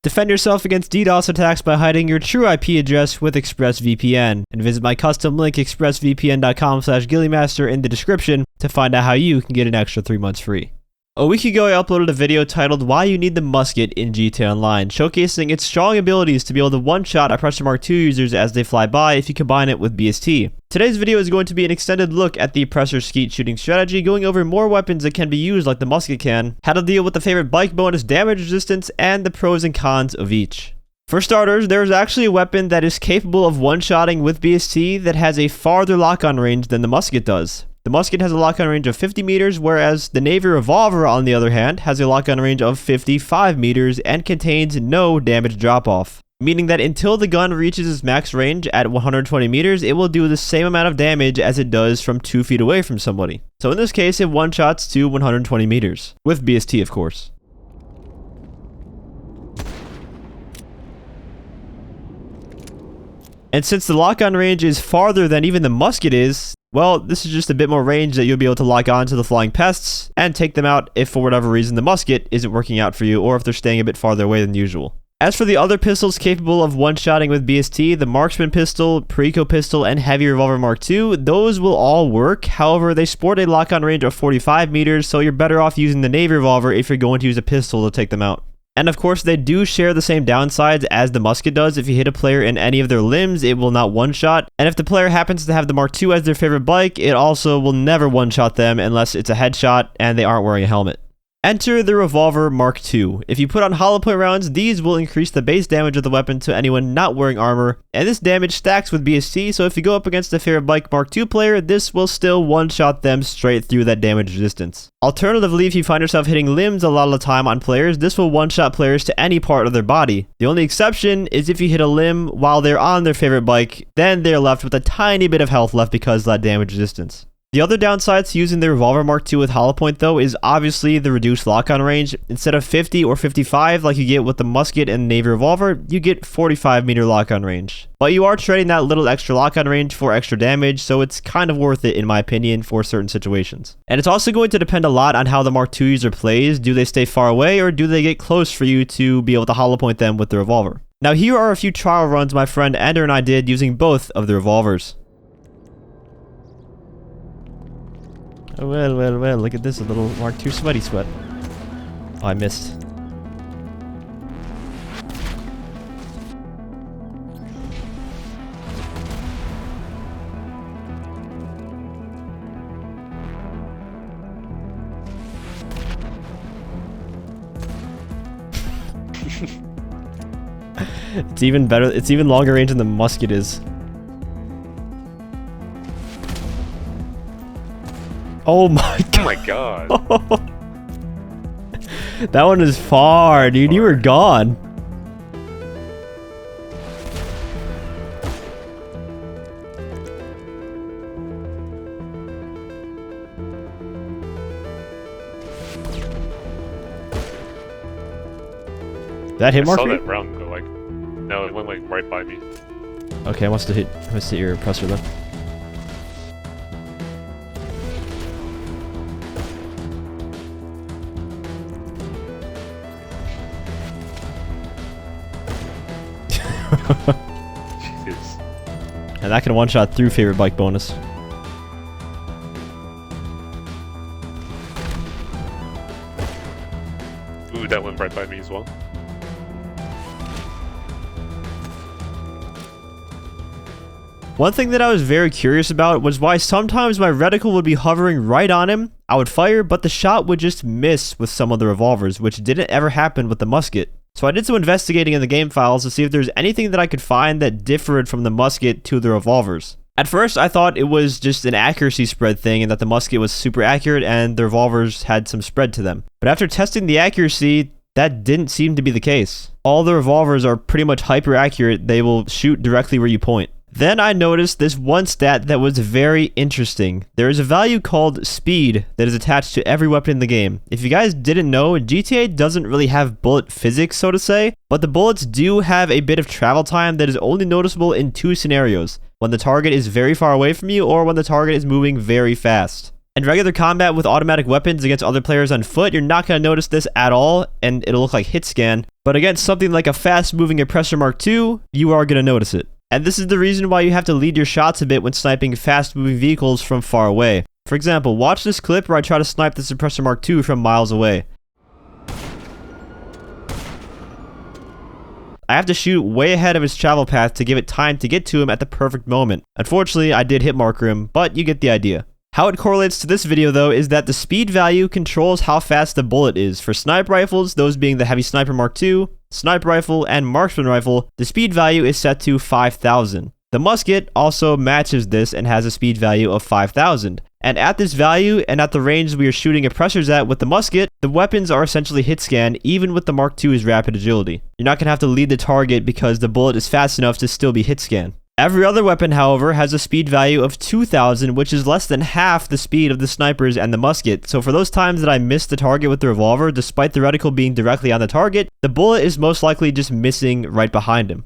Defend yourself against DDoS attacks by hiding your true IP address with ExpressVPN, and visit my custom link expressvpn.com/ghilliemaster in the description to find out how you can get an extra 3 months free. A week ago, I uploaded a video titled Why You Need the Musket in GTA Online, showcasing its strong abilities to be able to one-shot Oppressor Mk users as they fly by if you combine it with BST. Today's video is going to be an extended look at the Oppressor Skeet Shooting strategy, going over more weapons that can be used like the Musket can, how to deal with the favorite bike bonus damage resistance, and the pros and cons of each. For starters, there is actually a weapon that is capable of one-shotting with BST that has a farther lock-on range than the Musket does. The Musket has a lock-on range of 50 meters, whereas the Navy Revolver, on the other hand, has a lock-on range of 55 meters and contains no damage drop-off. Meaning that until the gun reaches its max range at 120 meters, it will do the same amount of damage as it does from 2 feet away from somebody. So in this case, it one-shots to 120 meters. With BST, of course. And since the lock-on range is farther than even the Musket is, well, this is just a bit more range that you'll be able to lock on to the flying pests and take them out if for whatever reason the Musket isn't working out for you or if they're staying a bit farther away than usual. As for the other pistols capable of one-shotting with BST, the Marksman pistol, Preco pistol, and Heavy Revolver Mark II, those will all work. However, they sport a lock-on range of 45 meters, so you're better off using the Navy Revolver if you're going to use a pistol to take them out. And of course, they do share the same downsides as the Musket does. If you hit a player in any of their limbs, it will not one-shot. And if the player happens to have the Mark II as their favorite bike, it also will never one-shot them unless it's a headshot and they aren't wearing a helmet. Enter the Revolver Mark II. If you put on hollow point rounds, these will increase the base damage of the weapon to anyone not wearing armor, and this damage stacks with BST, so if you go up against a favorite bike Mark II player, this will still one-shot them straight through that damage resistance. Alternatively, if you find yourself hitting limbs a lot of the time on players, this will one-shot players to any part of their body. The only exception is if you hit a limb while they're on their favorite bike, then they're left with a tiny bit of health left because of that damage resistance. The other downside to using the Revolver Mark II with hollow point though is obviously the reduced lock-on range. Instead of 50 or 55 like you get with the Musket and Navy Revolver, you get 45 meter lock-on range. But you are trading that little extra lock-on range for extra damage, so it's kind of worth it in my opinion for certain situations. And it's also going to depend a lot on how the Mark II user plays. Do they stay far away or do they get close for you to be able to hollow point them with the Revolver? Now here are a few trial runs my friend Ender and I did using both of the Revolvers. Oh, well, look at this, a little Mark II sweaty sweat. Oh, I missed. It's even better, it's even longer range than the Musket is. Oh my god. Oh my god. That one is far, dude. You were gone. Did that hit Mark? I saw that round go like, no, it went like right by me. Okay, I must have hit your oppressor then. Jesus. And that can one-shot through favorite bike bonus. Ooh, that went right by me as well. One thing that I was very curious about was why sometimes my reticle would be hovering right on him, I would fire, but the shot would just miss with some of the revolvers, which didn't ever happen with the Musket. So I did some investigating in the game files to see if there's anything that I could find that differed from the Musket to the revolvers. At first, I thought it was just an accuracy spread thing and that the Musket was super accurate and the revolvers had some spread to them. But after testing the accuracy, that didn't seem to be the case. All the revolvers are pretty much hyper accurate, they will shoot directly where you point. Then I noticed this one stat that was very interesting. There is a value called speed that is attached to every weapon in the game. If you guys didn't know, GTA doesn't really have bullet physics, so to say, but the bullets do have a bit of travel time that is only noticeable in two scenarios: when the target is very far away from you or when the target is moving very fast. In regular combat with automatic weapons against other players on foot, you're not going to notice this at all, and it'll look like hit scan. But against something like a fast-moving Oppressor Mk, you are going to notice it. And this is the reason why you have to lead your shots a bit when sniping fast-moving vehicles from far away. For example, watch this clip where I try to snipe this Oppressor Mk from miles away. I have to shoot way ahead of his travel path to give it time to get to him at the perfect moment. Unfortunately, I did hit marker him, but you get the idea. How it correlates to this video though is that the speed value controls how fast the bullet is. For sniper rifles, those being the Heavy Sniper Mk, Sniper Rifle, and Marksman Rifle, the speed value is set to 5,000. The musket also matches this and has a speed value of 5,000. And at this value, and at the range we are shooting oppressors at with the musket, the weapons are essentially hit scan even with the Mk2's rapid agility. You're not going to have to lead the target because the bullet is fast enough to still be hit scan. Every other weapon, however, has a speed value of 2,000, which is less than half the speed of the snipers and the musket. So for those times that I missed the target with the revolver, despite the reticle being directly on the target, the bullet is most likely just missing right behind him.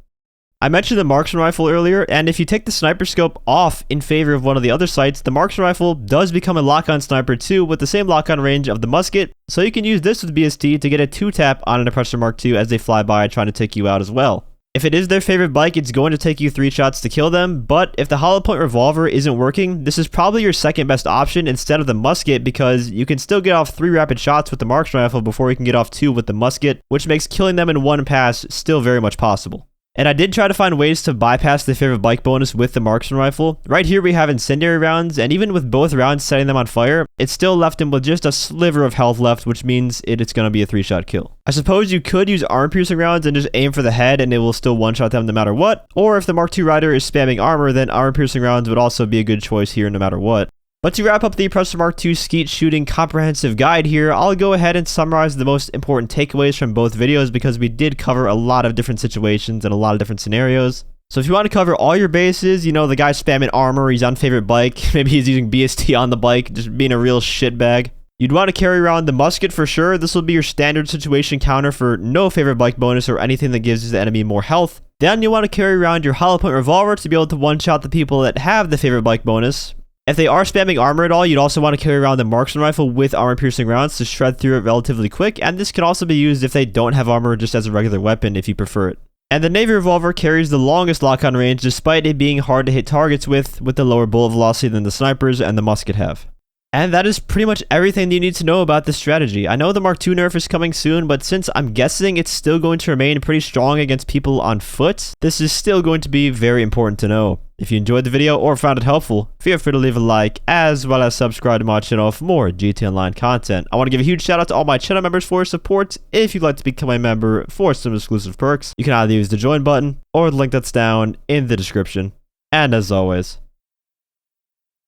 I mentioned the Marksman Rifle earlier, and if you take the sniper scope off in favor of one of the other sights, the Marksman Rifle does become a lock-on sniper too with the same lock-on range of the musket, so you can use this with BST to get a 2-tap on an Oppressor Mk2 as they fly by trying to take you out as well. If it is their favorite bike, it's going to take you 3 shots to kill them, but if the hollow point revolver isn't working, this is probably your second best option instead of the musket because you can still get off 3 rapid shots with the Marksman Rifle before you can get off 2 with the musket, which makes killing them in one pass still very much possible. And I did try to find ways to bypass the favorite bike bonus with the Marksman Rifle. Right here we have Incendiary Rounds, and even with both rounds setting them on fire, it still left him with just a sliver of health left, which means it's going to be a 3-shot kill. I suppose you could use armor-piercing rounds and just aim for the head and it will still one-shot them no matter what, or if the Mk2 rider is spamming armor, then armor-piercing rounds would also be a good choice here no matter what. But to wrap up the Oppressor Mk2 Skeet Shooting comprehensive guide here, I'll go ahead and summarize the most important takeaways from both videos because we did cover a lot of different situations and a lot of different scenarios. So if you want to cover all your bases, you know, the guy's spamming armor, he's on favorite bike, maybe he's using BST on the bike, just being a real shitbag. You'd want to carry around the musket for sure. This will be your standard situation counter for no favorite bike bonus or anything that gives the enemy more health. Then you'll want to carry around your hollow point revolver to be able to one-shot the people that have the favorite bike bonus. If they are spamming armor at all, you'd also want to carry around the Marksman Rifle with armor-piercing rounds to shred through it relatively quick, and this can also be used if they don't have armor just as a regular weapon if you prefer it. And the Navy Revolver carries the longest lock-on range despite it being hard to hit targets with the lower bullet velocity than the snipers and the musket have. And that is pretty much everything you need to know about this strategy. I know the Mk2 nerf is coming soon, but since I'm guessing it's still going to remain pretty strong against people on foot, this is still going to be very important to know. If you enjoyed the video or found it helpful, feel free to leave a like, as well as subscribe to my channel for more GTA Online content. I want to give a huge shout out to all my channel members for your support. If you'd like to become a member for some exclusive perks, you can either use the join button or the link that's down in the description. And as always,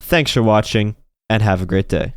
thanks for watching, and have a great day.